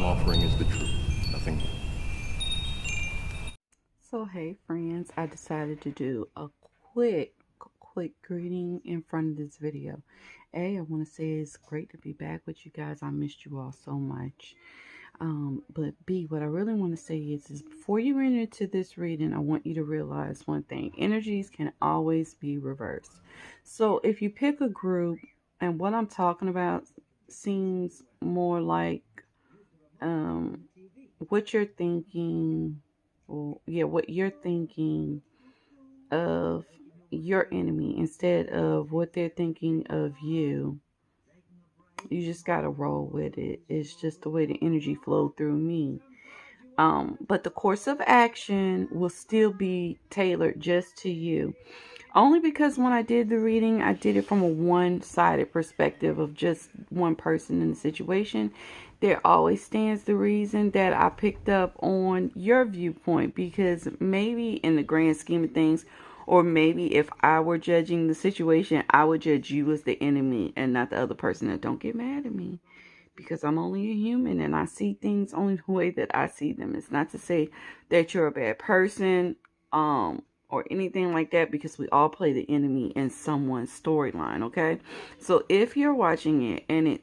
I'm offering is the truth, nothing more. So hey friends, I decided to do a quick greeting in front of this video. A, I want to say it's great to be back with you guys. I missed you all so much. But B, what I really want to say is before you enter into this reading, I want you to realize one thing. Energies can always be reversed. So if you pick a group, and what I'm talking about seems more like what you're thinking, what you're thinking of your enemy instead of what they're thinking of you. You just gotta roll with it. It's just the way the energy flowed through me. But the course of action will still be tailored just to you. Only because when I did the reading, I did it from a one-sided perspective of just one person in the situation. There always stands the reason that I picked up on your viewpoint, because maybe in the grand scheme of things, or maybe if I were judging the situation, I would judge you as the enemy and not the other person. And don't get mad at me, because I'm only a human and I see things only the way that I see them. It's not to say that you're a bad person, or anything like that, because we all play the enemy in someone's storyline, okay? So if you're watching it and it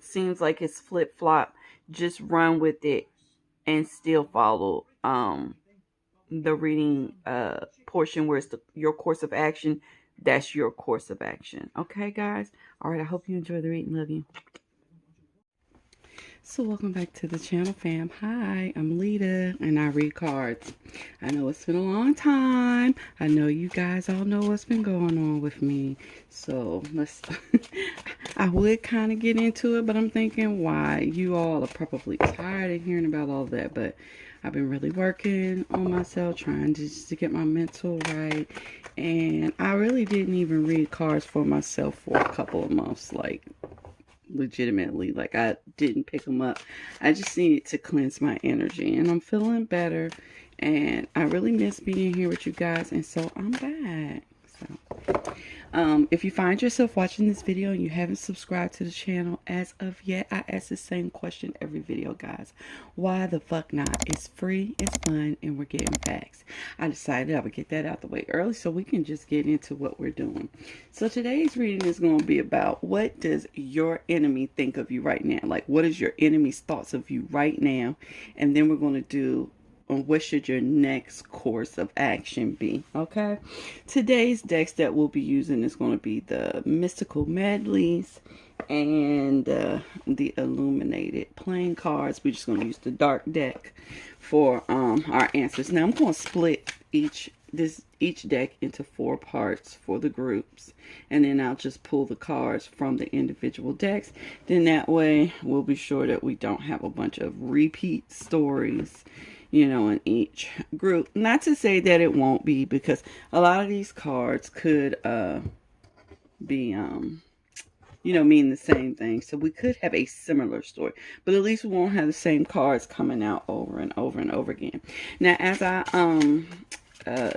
seems like it's flip-flop, just run with it and still follow the reading portion where it's your course of action. That's your course of action, okay guys? All right, I hope you enjoy the reading. Love you. So welcome back to the channel, fam. Hi, I'm Lita and I read cards. I know it's been a long time. I know you guys all know what's been going on with me. So let's I would kind of get into it, but I'm thinking why you all are probably tired of hearing about all that. But I've been really working on myself, trying just to get my mental right. And I really didn't even read cards for myself for a couple of months, like legitimately. Like, I didn't pick them up. I just needed to cleanse my energy, and I'm feeling better, and I really miss being here with you guys, and so I'm back. So if you find yourself watching this video and you haven't subscribed to the channel as of yet, I ask the same question every video, guys. Why the fuck not? It's free, it's fun, and we're getting facts. I decided I would get that out the way early so we can just get into what we're doing. So today's reading is going to be about, what does your enemy think of you right now? Like, what is your enemy's thoughts of you right now? And then we're going to do, what should your next course of action be? Okay, today's decks that we'll be using is going to be the Mystical Medleys and the Illuminated playing cards. We're just going to use the dark deck for our answers. Now I'm going to split each deck into 4 parts for the groups, and then I'll just pull the cards from the individual decks. Then that way we'll be sure that we don't have a bunch of repeat stories, you know, in each group. Not to say that it won't be, because a lot of these cards could be you know, mean the same thing. So we could have a similar story, but at least we won't have the same cards coming out over and over and over again. Now, as I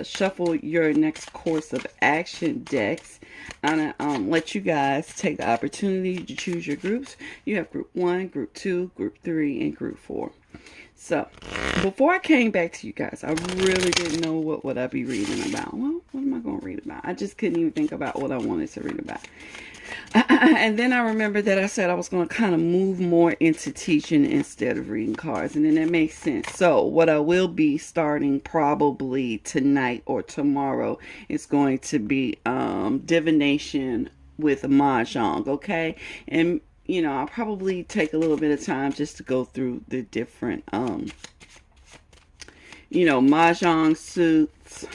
shuffle your next course of action decks, I'm gonna let you guys take the opportunity to choose your groups. You have group 1, group 2, group 3, and group 4. So before I came back to you guys, I really didn't know what would I be reading about. Well, what am I going to read about? I just couldn't even think about what I wanted to read about. And then I remembered that I said I was going to kind of move more into teaching instead of reading cards. And then that makes sense. So what I will be starting probably tonight or tomorrow is going to be divination with mahjong, okay? And you know, I'll probably take a little bit of time just to go through the different, you know, mahjong suits,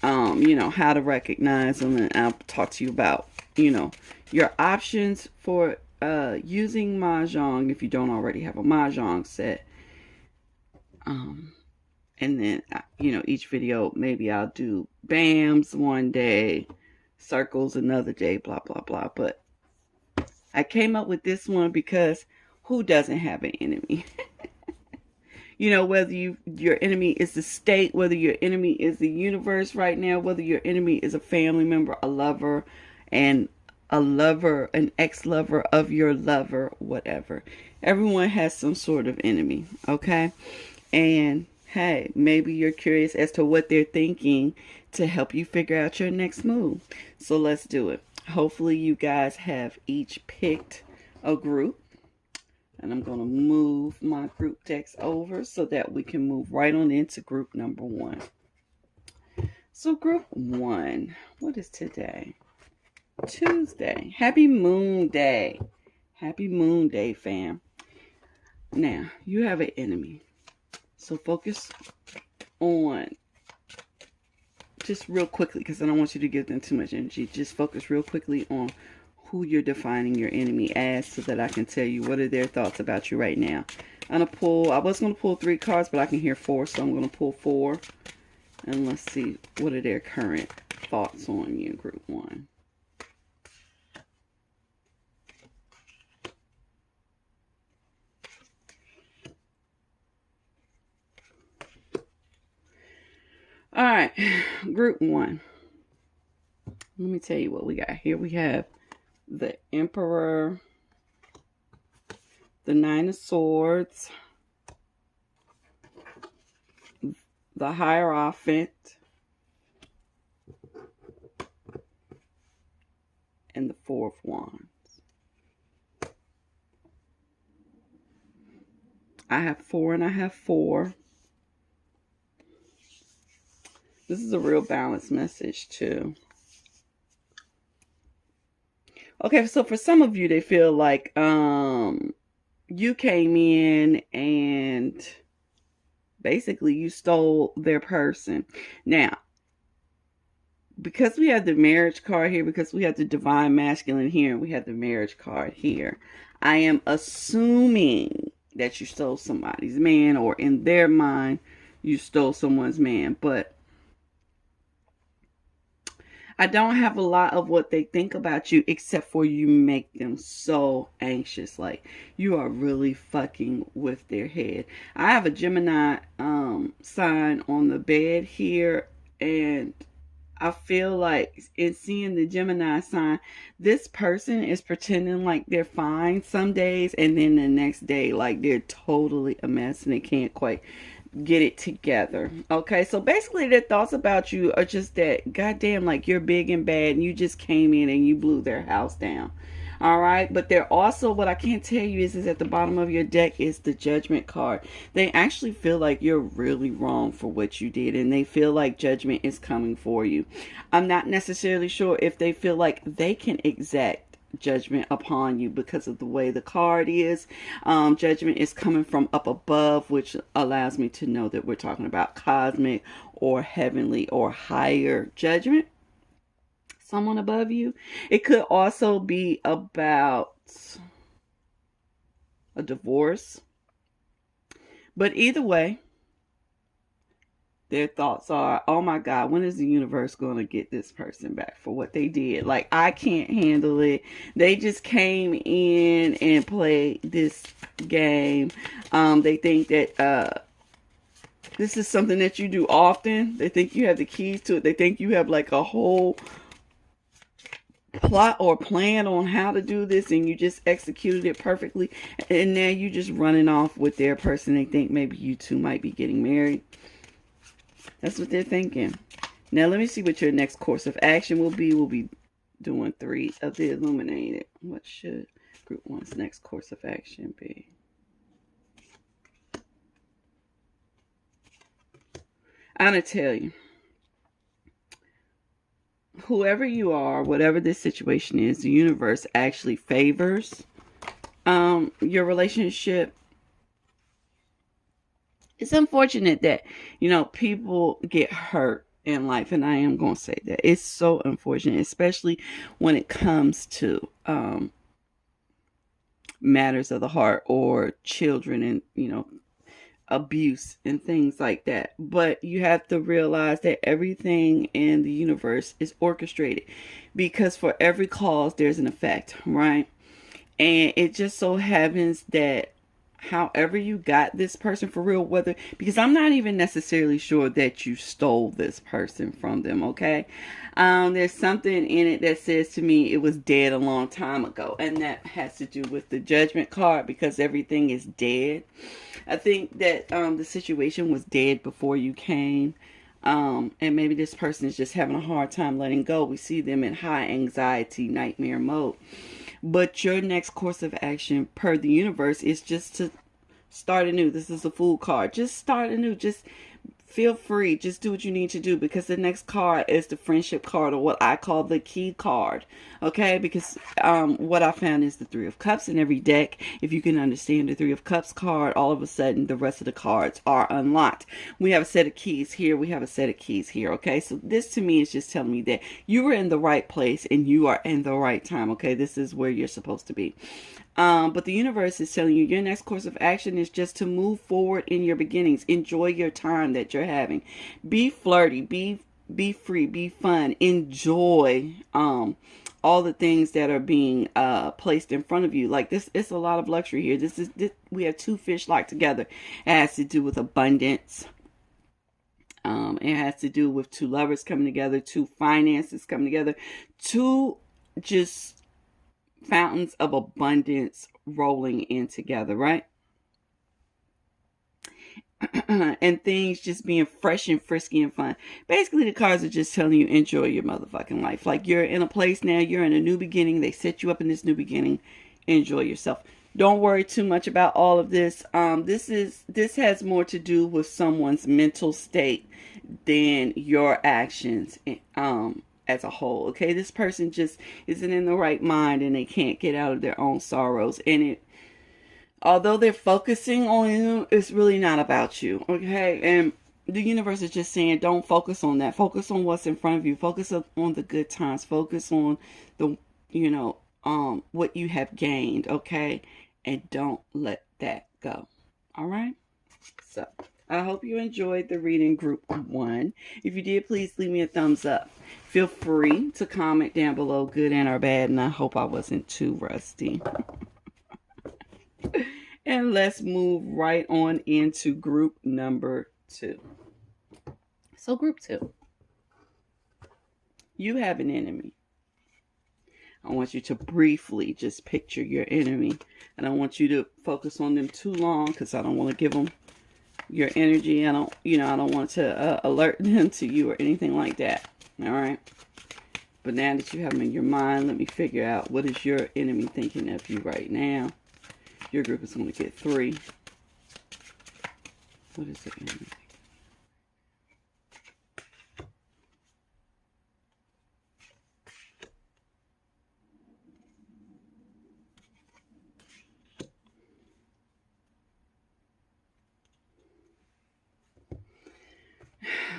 you know, how to recognize them. And I'll talk to you about, you know, your options for using mahjong if you don't already have a mahjong set. And then, you know, each video, maybe I'll do BAMs one day, circles another day, blah, blah, blah. But I came up with this one because who doesn't have an enemy? You know, whether your enemy is the state, whether your enemy is the universe right now, whether your enemy is a family member, a lover, and a lover, an ex-lover of your lover, whatever. Everyone has some sort of enemy, okay? And hey, maybe you're curious as to what they're thinking to help you figure out your next move. So let's do it. Hopefully you guys have each picked a group. And I'm going to move my group text over so that we can move right on into group number 1. So group 1, what is today? Tuesday. Happy Moon Day. Happy Moon Day, fam. Now, you have an enemy. So focus on, just real quickly, because I don't want you to give them too much energy. Just focus real quickly on who you're defining your enemy as so that I can tell you what are their thoughts about you right now. I was going to pull 3 cards, but I can hear 4, so I'm going to pull 4. And let's see, what are their current thoughts on you, group 1. All right, group 1. Let me tell you what we got here. We have the Emperor, the 9 of Swords, the Hierophant, and the 4 of Wands. I have 4 and I have 4. This is a real balanced message too. Okay, so for some of you, they feel like you came in and basically you stole their person. Now, because we have the marriage card here, because we have the divine masculine here, and we have the marriage card here, I am assuming that you stole somebody's man, or in their mind, you stole someone's man. But I don't have a lot of what they think about you, except for you make them so anxious. Like, you are really fucking with their head. I have a Gemini sign on the bed here, and I feel like in seeing the Gemini sign, this person is pretending like they're fine some days, and then the next day, like, they're totally a mess and they can't quite get it together. Okay, so basically their thoughts about you are just that, goddamn, like, you're big and bad and you just came in and you blew their house down. All right, but they're also, what I can't tell you is at the bottom of your deck is the Judgment card. They actually feel like you're really wrong for what you did, and they feel like judgment is coming for you. I'm not necessarily sure if they feel like they can exact judgment upon you because of the way the card is. Judgment is coming from up above, which allows me to know that we're talking about cosmic or heavenly or higher judgment. Someone above you. It could also be about a divorce. But either way, their thoughts are, oh my God, when is the universe going to get this person back for what they did? Like, I can't handle it. They just came in and played this game. They think that this is something that you do often. They think you have the keys to it. They think you have like a whole plot or plan on how to do this, and you just executed it perfectly. And now you just running off with their person. They think maybe you two might be getting married. That's what they're thinking. Now, let me see what your next course of action will be. We'll be doing 3 of the Illuminated. What should Group 1's next course of action be? I'm going to tell you. Whoever you are, whatever this situation is, the universe actually favors your relationship. It's unfortunate that, you know, people get hurt in life, and I am going to say that. It's so unfortunate, especially when it comes to matters of the heart or children and, you know, abuse and things like that. But you have to realize that everything in the universe is orchestrated, because for every cause there's an effect, right? And it just so happens that however you got this person for real, whether, because I'm not even necessarily sure that you stole this person from them, okay? There's something in it that says to me it was dead a long time ago, and that has to do with the Judgment card, because everything is dead. I think that the situation was dead before you came. And maybe this person is just having a hard time letting go. We see them in high anxiety, nightmare mode. But your next course of action per the universe is just to start anew. This is a Fool card. Just start anew. Just feel free. Just do what you need to do, because the next card is the Friendship card, or what I call the Key card. Okay? Because what I found is the Three of Cups in every deck. If you can understand the Three of Cups card, all of a sudden the rest of the cards are unlocked. We have a set of keys here. We have a set of keys here. Okay? So this to me is just telling me that you were in the right place and you are in the right time. Okay? This is where you're supposed to be. But the universe is telling you your next course of action is just to move forward in your beginnings. Enjoy your time that you're having. Be flirty. Be free. Be fun. Enjoy all the things that are being placed in front of you. Like this, it's a lot of luxury here. This we have two fish locked together. It has to do with abundance. It has to do with two lovers coming together, two finances coming together, two just fountains of abundance rolling in together, right? And things just being fresh and frisky and fun. Basically, the cards are just telling you enjoy your motherfucking life. Like you're in a place now, you're in a new beginning. They set you up in this new beginning. Enjoy yourself. Don't worry too much about all of this. This has more to do with someone's mental state than your actions. As a whole, okay? This person just isn't in the right mind and they can't get out of their own sorrows. And although they're focusing on you, it's really not about you, okay? And the universe is just saying, don't focus on that. Focus on what's in front of you. Focus on the good times. Focus on the, what you have gained, okay? And don't let that go, all right? So I hope you enjoyed the reading, group 1. If you did, please leave me a thumbs up. Feel free to comment down below, good and or bad, and I hope I wasn't too rusty. And let's move right on into group number 2. So group 2. You have an enemy. I want you to briefly just picture your enemy. And I want you to focus on them too long, because I don't want to give them your energy. I don't want to alert them to you or anything like that. All right. But now that you have them in your mind, let me figure out, what is your enemy thinking of you right now? Your group is going to get 3. What is the enemy?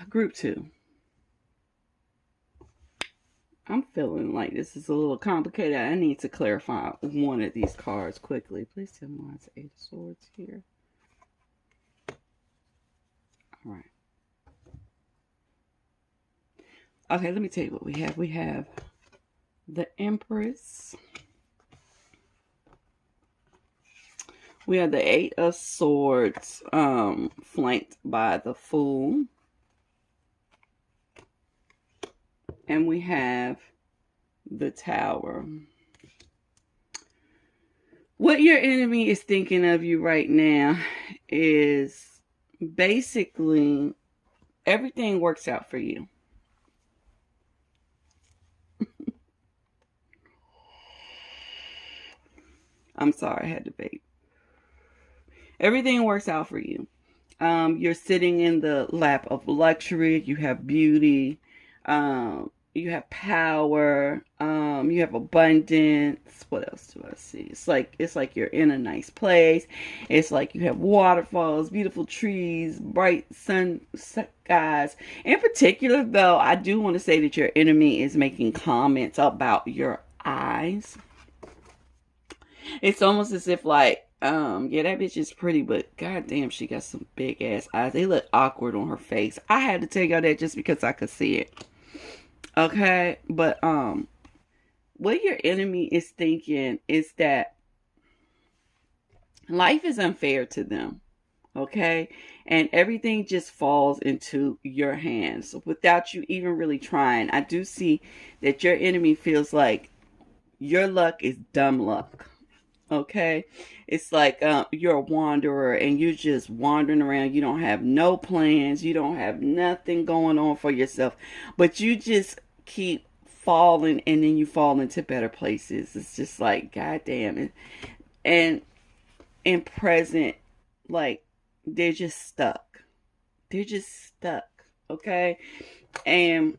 Group 2. I'm feeling like this is a little complicated. I need to clarify one of these cards quickly. Please tell me why it's 8 of Swords here. All right. Okay, let me tell you what we have. We have the Empress. We have the 8 of Swords, flanked by the Fool. And we have the Tower. What your enemy is thinking of you right now is basically everything works out for you. I'm sorry, I had to vape. Everything works out for you. You're sitting in the lap of luxury. You have beauty. You have power. You have abundance. What else do I see? It's like you're in a nice place. It's like you have waterfalls, beautiful trees, bright sun skies. In particular, though, I do want to say that your enemy is making comments about your eyes. It's almost as if like, yeah, that bitch is pretty, but goddamn, she got some big ass eyes. They look awkward on her face. I had to tell y'all that just because I could see it. Okay, but what your enemy is thinking is that Life is unfair to them, okay? And everything just falls into your hands without you even really trying. I do see that your enemy feels like your luck is dumb luck, okay? It's like you're a wanderer and you're just wandering around. You don't have no plans, you don't have nothing going on for yourself, but you just keep falling, and then you fall into better places. It's just like, goddamn it. And in present, like, they're just stuck. They're just stuck, okay? And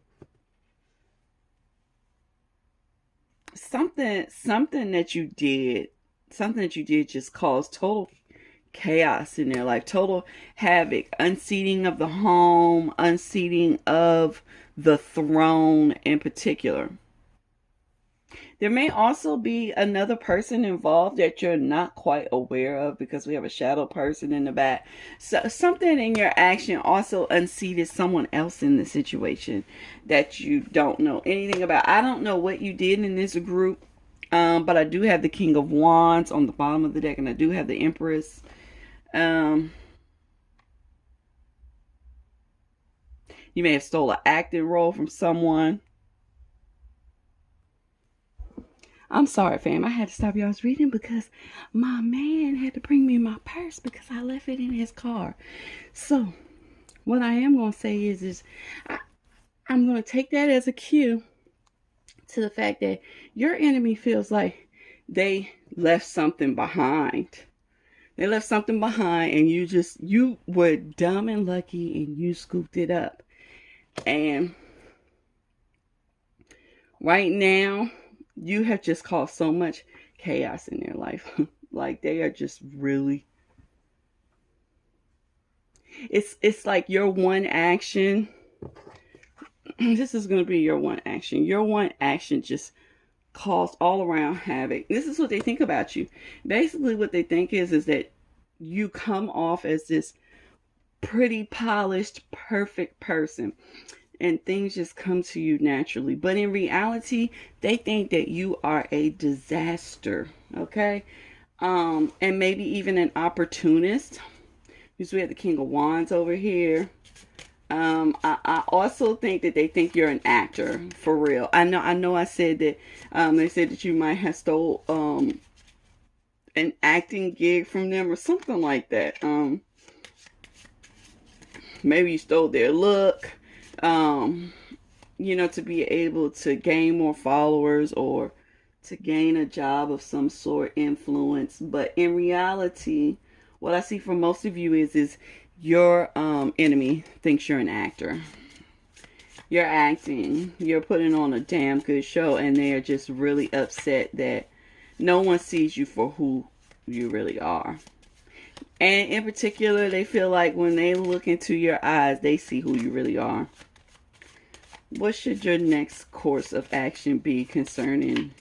something that you did, just caused total chaos in their life, total havoc, unseating of the home, unseating of the throne in particular. There may also be another person involved that you're not quite aware of, because we have a shadow person in the back. So something in your action also unseated someone else in the situation that you don't know anything about. I don't know what you did in this group, but I do have the King of Wands on the bottom of the deck, and I do have the Empress. You may have stole an acting role from someone. I'm sorry, fam. I had to stop y'all's reading because my man had to bring me my purse because I left it in his car. So, what I am going to say is I'm going to take that as a cue to the fact that your enemy feels like they left something behind. They left something behind, and you were dumb and lucky and you scooped it up. And right now, you have just caused so much chaos in their life. Like, they are just really, it's like your one action. This is going to be your one action. Your one action just caused all around havoc. This is what they think about you. Basically, what they think is that you come off as this pretty polished, perfect person, and things just come to you naturally. But in reality, they think that you are a disaster, okay? And maybe even an opportunist, because we have the King of Wands over here. I also think that they think you're an actor, for real. I know I said that, they said that you might have stole, an acting gig from them or something like that. Maybe you stole their look, to be able to gain more followers or to gain a job of some sort, influence. But in reality, what I see for most of you is your enemy thinks you're an actor. You're acting. You're putting on a damn good show, and they are just really upset that no one sees you for who you really are. And in particular, they feel like when they look into your eyes, they see who you really are. What should your next course of action be concerning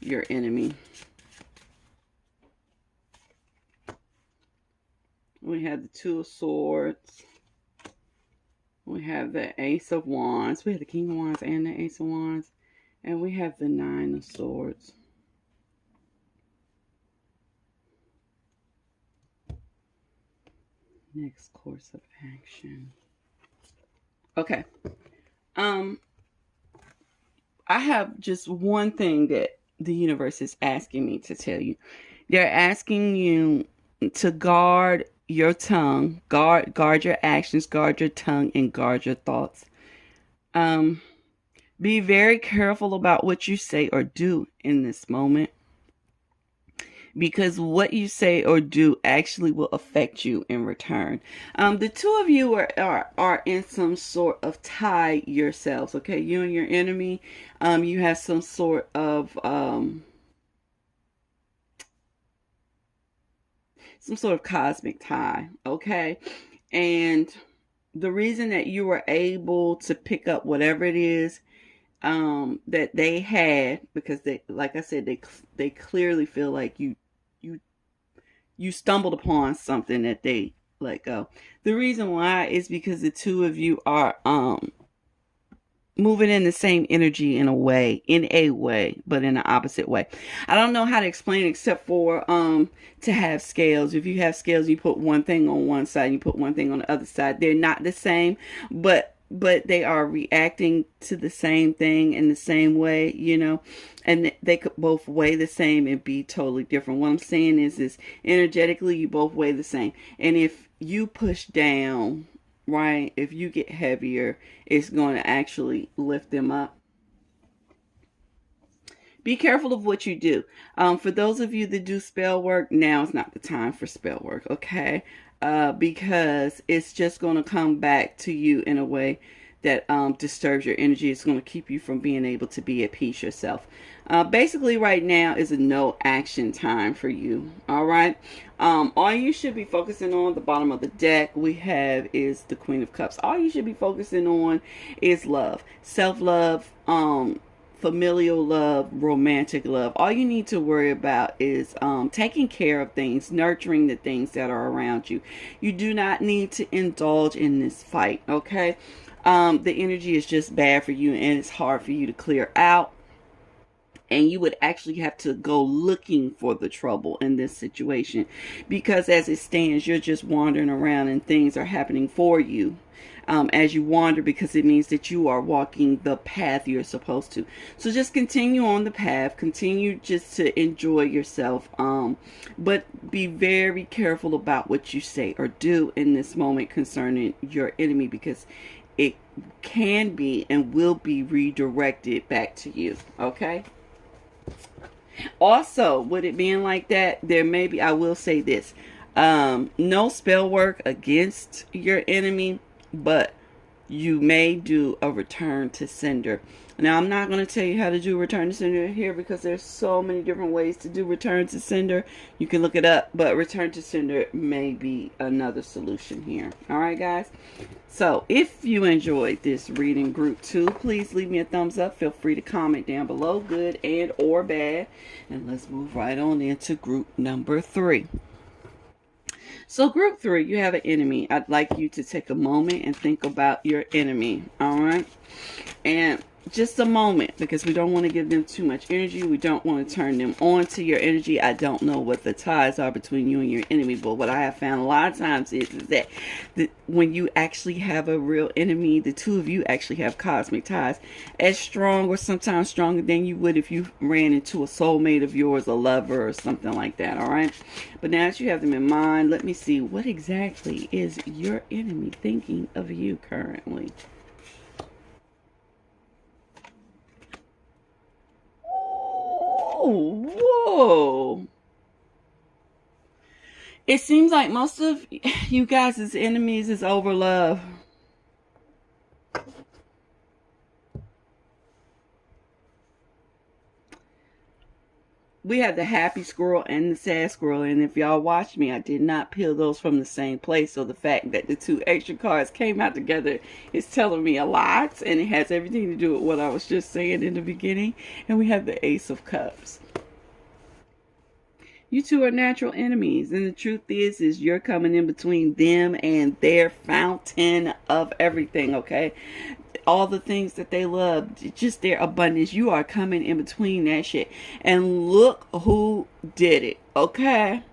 your enemy? We have the Two of Swords. We have the Ace of Wands. We have the King of Wands and the Ace of Wands. And we have the Nine of Swords. Next course of action. Okay. I have just one thing that the universe is asking me to tell you. They're asking you to guard your tongue, guard your actions, guard your tongue, and guard your thoughts. Be very careful about what you say or do in this moment, because what you say or do actually will affect you in return. The two of you are in some sort of tie yourselves, okay? You and your enemy, you have some sort of cosmic tie, okay? And the reason that you were able to pick up whatever it is that they had, because they, like I said, they clearly feel like you stumbled upon something that they let go. The reason why is because the two of you are moving in the same energy in a way, but in the opposite way. I don't know how to explain it except for to have scales. If you have scales, you put one thing on one side, you put one thing on the other side. They're not the same, but they are reacting to the same thing in the same way, you know, and they could both weigh the same and be totally different. What I'm saying is energetically, you both weigh the same. And if you push down, right, if you get heavier, it's going to actually lift them up. Be careful of what you do. For those of you that do spell work, now is not the time for spell work, okay? Because it's just going to come back to you in a way that disturbs your energy. It's going to keep you from being able to be at peace yourself. Basically, right now is a no action time for you. All right. All you should be focusing on, the bottom of the deck we have is the Queen of Cups. All you should be focusing on is love, self-love, familial love, romantic love. All you need to worry about is taking care of things, nurturing the things that are around you. You do not need to indulge in this fight, okay? The energy is just bad for you, and it's hard for you to clear out. And you would actually have to go looking for the trouble in this situation, because as it stands, you're just wandering around and things are happening for you. As you wander, because it means that you are walking the path you're supposed to. So just continue on the path, continue just to enjoy yourself, but be very careful about what you say or do in this moment concerning your enemy, because it can be and will be redirected back to you. Okay. Also, with it being like that, there may be, I will say this, no spell work against your enemy, but you may do a return to sender. Now, I'm not going to tell you how to do return to sender here, because there's so many different ways to do return to sender. You can look it up, but return to sender may be another solution here. All right, guys. So if you enjoyed this reading, group 2, please leave me a thumbs up. Feel free to comment down below, good and or bad. And let's move right on into group number 3. So group 3, you have an enemy. I'd like you to take a moment and think about your enemy. All right. And just a moment, because we don't want to give them too much energy. We don't want to turn them on to your energy. I don't know what the ties are between you and your enemy, but what I have found a lot of times is that when you actually have a real enemy, the two of you actually have cosmic ties, as strong or sometimes stronger than you would if you ran into a soulmate of yours, a lover or something like that. All right. But now that you have them in mind, let me see, what exactly is your enemy thinking of you currently? Whoa. It seems like most of you guys' enemies is over love. We have the happy squirrel and the sad squirrel, and if y'all watch me, I did not peel those from the same place. So the fact that the two extra cards came out together is telling me a lot, and it has everything to do with what I was just saying in the beginning. And we have the Ace of Cups. You two are natural enemies, and the truth is you're coming in between them and their fountain of everything, okay? All the things that they love, just their abundance. You are coming in between that shit. And look who did it, okay?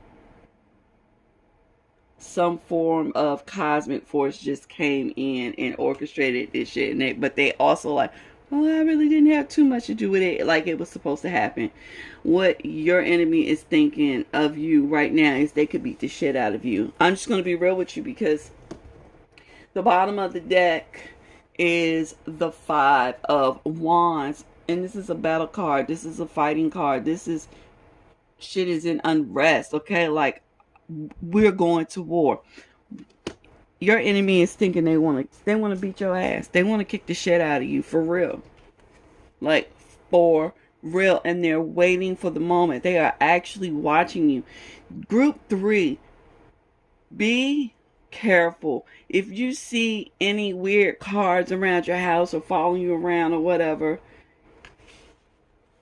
Some form of cosmic force just came in and orchestrated this shit. But they also like, well, I really didn't have too much to do with it, like it was supposed to happen. What your enemy is thinking of you right now is they could beat the shit out of you. I'm just going to be real with you, because the bottom of the deck is the 5 of Wands, and this is a battle card. This is a fighting card. This is shit is in unrest, okay? Like, we're going to war. Your enemy is thinking they want to beat your ass. They want to kick the shit out of you, for real. Like, for real. And they're waiting for the moment. They are actually watching you. Group 3, be careful. If you see any weird cards around your house or following you around or whatever,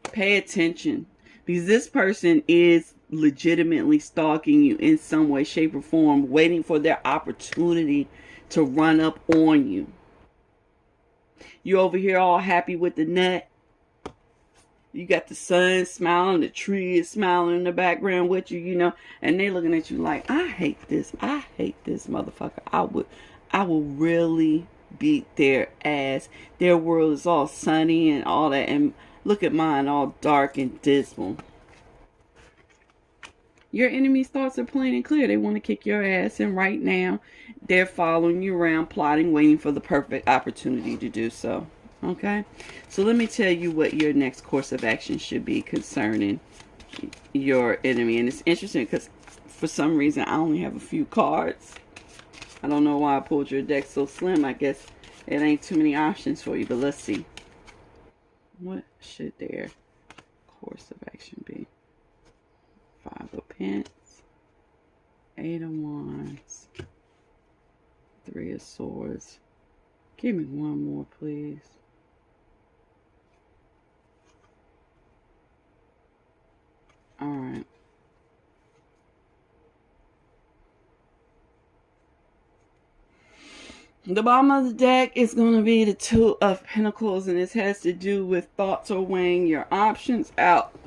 pay attention, because this person is legitimately stalking you in some way, shape, or form, waiting for their opportunity to run up on you. You over here all happy with the nut. You got the sun smiling, the tree is smiling in the background with you, you know, and they looking at you like, I hate this motherfucker. I will really beat their ass. Their world is all sunny and all that, and look at mine, all dark and dismal. Your enemy's thoughts are plain and clear. They want to kick your ass, and right now, they're following you around, plotting, waiting for the perfect opportunity to do so. Okay? So let me tell you what your next course of action should be concerning your enemy. And it's interesting because for some reason, I only have a few cards. I don't know why I pulled your deck so slim. I guess it ain't too many options for you, but let's see. What should their course of action be? 5 of Pentacles, 8 of Wands, 3 of Swords. Give me one more, please. All right. The bottom of the deck is going to be the 2 of Pentacles, and this has to do with thoughts or weighing your options out.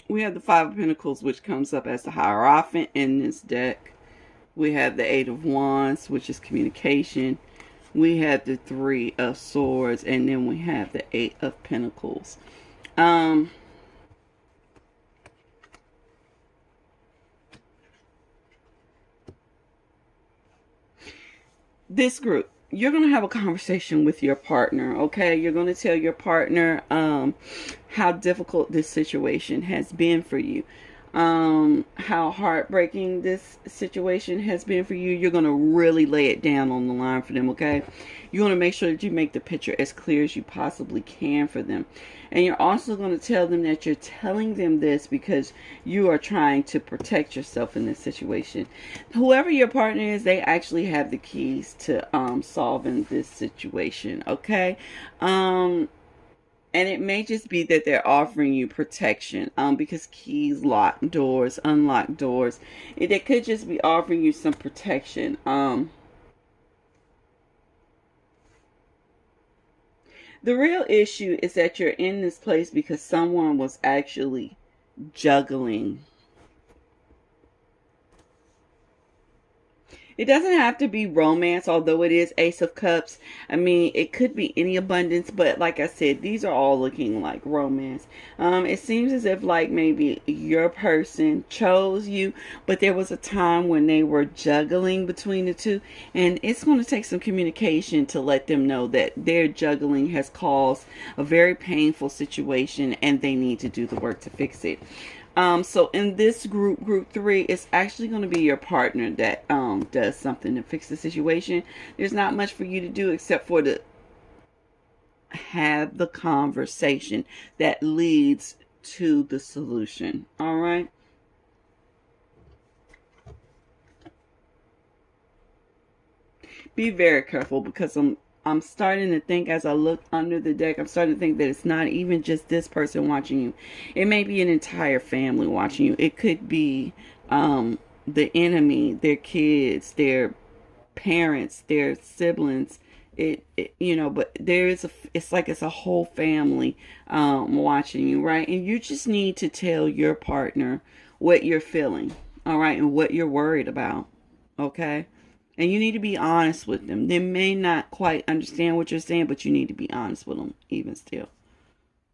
We have the 5 of Pentacles, which comes up as the Hierophant in this deck. We have the 8 of Wands, which is communication. We have the 3 of Swords, and then we have the 8 of Pentacles. This group, you're going to have a conversation with your partner, okay? You're going to tell your partner how difficult this situation has been for you. How heartbreaking this situation has been for you. You're going to really lay it down on the line for them, okay? You want to make sure that you make the picture as clear as you possibly can for them. And you're also going to tell them that you're telling them this because you are trying to protect yourself in this situation. Whoever your partner is, they actually have the keys to solving this situation, okay? And it may just be that they're offering you protection because keys lock doors, unlock doors. They could just be offering you some protection. The real issue is that you're in this place because someone was actually juggling. It doesn't have to be romance, although it is Ace of Cups. I mean, it could be any abundance, but like I said, these are all looking like romance. It seems as if like maybe your person chose you, but there was a time when they were juggling between the two, and it's going to take some communication to let them know that their juggling has caused a very painful situation and they need to do the work to fix it. So in this group 3, it's actually going to be your partner that does something to fix the situation. There's not much for you to do except for to have the conversation that leads to the solution. All right. Be very careful because I'm starting to think, as I look under the deck, I'm starting to think that it's not even just this person watching you. It may be an entire family watching you. It could be the enemy, their kids, their parents, their siblings. You know, but it's like it's a whole family watching you, right? And you just need to tell your partner what you're feeling, all right, and what you're worried about, okay? And you need to be honest with them. They may not quite understand what you're saying, but you need to be honest with them even still.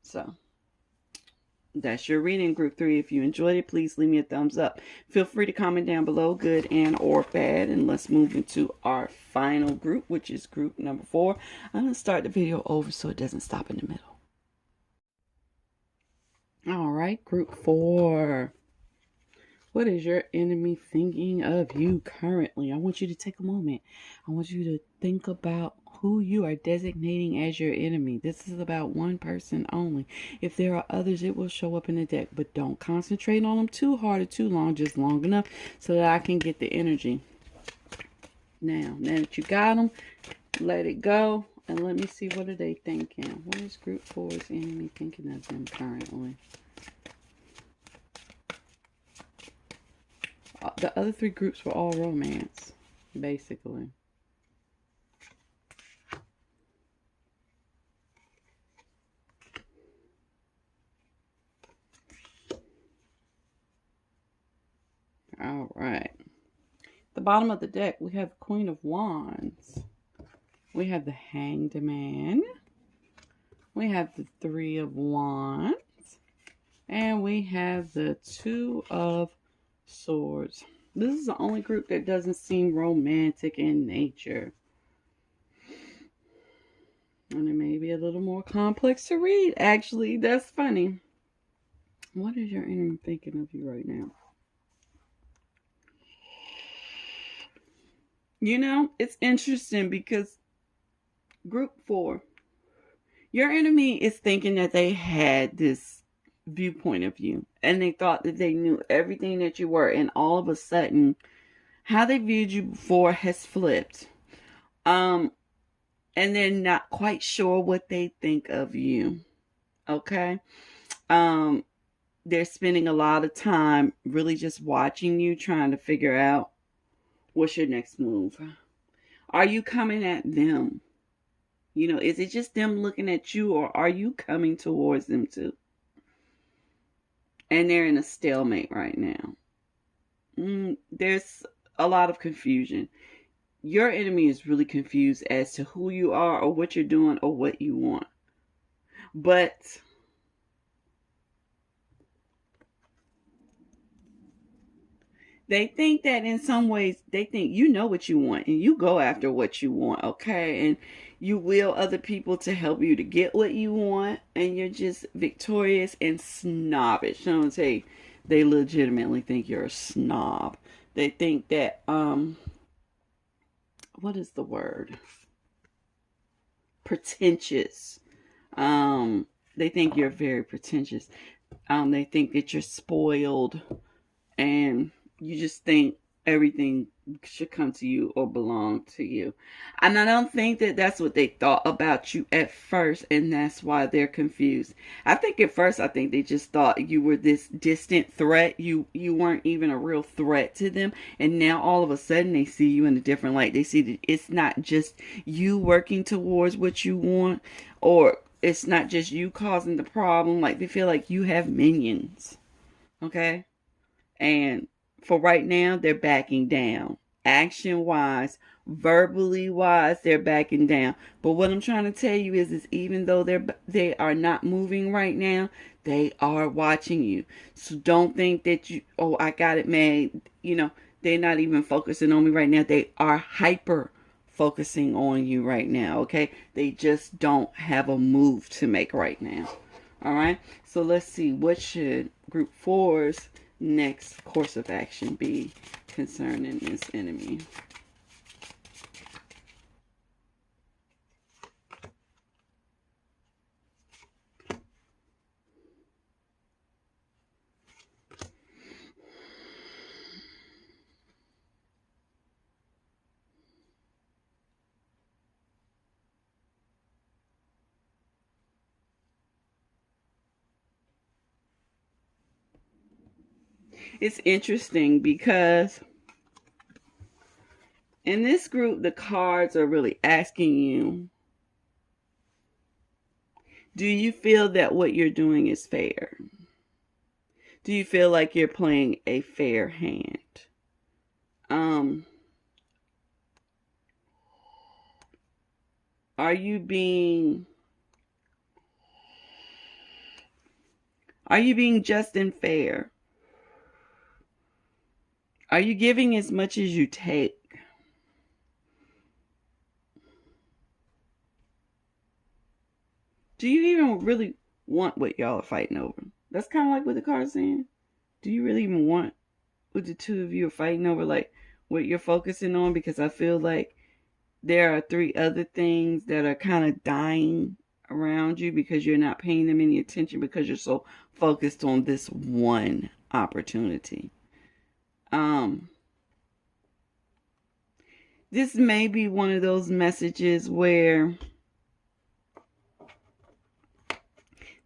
So that's your reading, group 3. If you enjoyed it, please leave me a thumbs up. Feel free to comment down below, good and or bad. And let's move into our final group, which is group number 4. I'm going to start the video over so it doesn't stop in the middle. All right, group 4. What is your enemy thinking of you currently? I want you to take a moment. I want you to think about who you are designating as your enemy. This is about one person only. If there are others, it will show up in the deck. But don't concentrate on them too hard or too long. Just long enough so that I can get the energy. Now that you got them, let it go. And let me see, what are they thinking? What is group 4's enemy thinking of them currently? The other 3 groups were all romance, basically. bottom of the deck, we have the Queen of Wands. We have the Hanged Man. We have the Three of Wands. And we have the Two of Swords. This is the only group that doesn't seem romantic in nature. And it may be a little more complex to read. Actually, that's funny. What is your enemy thinking of you right now? You know, it's interesting because group 4, your enemy is thinking that they had this viewpoint of you and they thought that they knew everything that you were, and all of a sudden how they viewed you before has flipped. And they're not quite sure what they think of you. Okay? They're spending a lot of time really just watching you, trying to figure out what's your next move. Are you coming at them? You know, is it just them looking at you, or are you coming towards them too? And they're in a stalemate right now. There's a lot of confusion. Your enemy is really confused as to who you are, or what you're doing, or what you want. But they think that in some ways, they think you know what you want and you go after what you want, okay? And you will other people to help you to get what you want, and you're just victorious and snobbish. I'm gonna say they legitimately think you're a snob. They think that, what is the word? Pretentious. They think you're very pretentious. They think that you're spoiled, and you just think everything should come to you or belong to you. And I don't think that that's what they thought about you at first, and that's why they're confused. I think at first, I think they just thought you were this distant threat. You weren't even a real threat to them, and now all of a sudden they see you in a different light. They see that it's not just you working towards what you want, or it's not just you causing the problem. Like, they feel like you have minions, okay? And for right now, they're backing down. Action-wise, verbally-wise, they're backing down. But what I'm trying to tell you is even though they are not moving right now, they are watching you. So don't think that oh, I got it made. You know, they're not even focusing on me right now. They are hyper focusing on you right now, okay? They just don't have a move to make right now. All right? So let's see. What should Group 4's next course of action be concerning this enemy? It's interesting because in this group, the cards are really asking you, do you feel that what you're doing is fair? Do you feel like you're playing a fair hand? Are you being just and fair? Are you giving as much as you take? Do you even really want what y'all are fighting over? That's kind of like what the card's saying. Do you really even want what the two of you are fighting over, like what you're focusing on? Because I feel like there are 3 other things that are kind of dying around you because you're not paying them any attention because you're so focused on this one opportunity. This may be one of those messages where,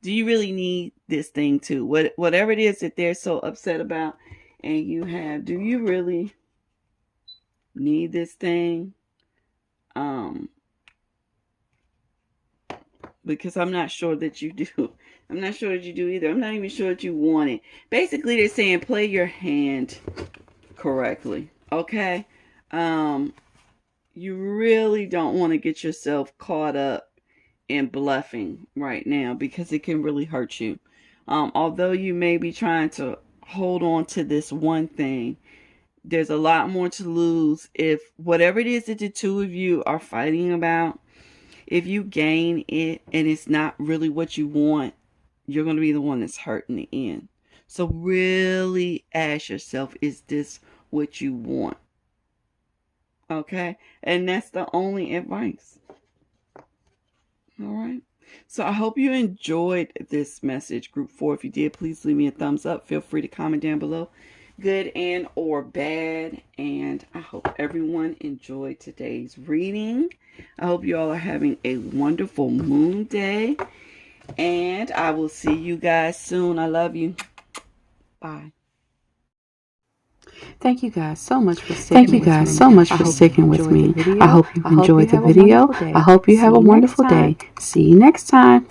do you really need this thing too? Whatever it is that they're so upset about and you have, do you really need this thing? Because I'm not sure that you do. I'm not sure that you do either. I'm not even sure that you want it. Basically, they're saying play your hand correctly. Okay? You really don't want to get yourself caught up in bluffing right now, because it can really hurt you. Although you may be trying to hold on to this one thing, there's a lot more to lose if whatever it is that the two of you are fighting about, if you gain it and it's not really what you want, you're going to be the one that's hurt in the end. So really ask yourself, is this what you want? Okay? And that's the only advice. All right? So I hope you enjoyed this message, Group 4. If you did, please leave me a thumbs up. Feel free to comment down below, good and or bad. And I hope everyone enjoyed today's reading. I hope you all are having a wonderful moon day. And I will see you guys soon. I love you. Bye. Thank you guys so much for sticking with me. I hope you enjoyed the video. I hope you have a wonderful day. See you next time.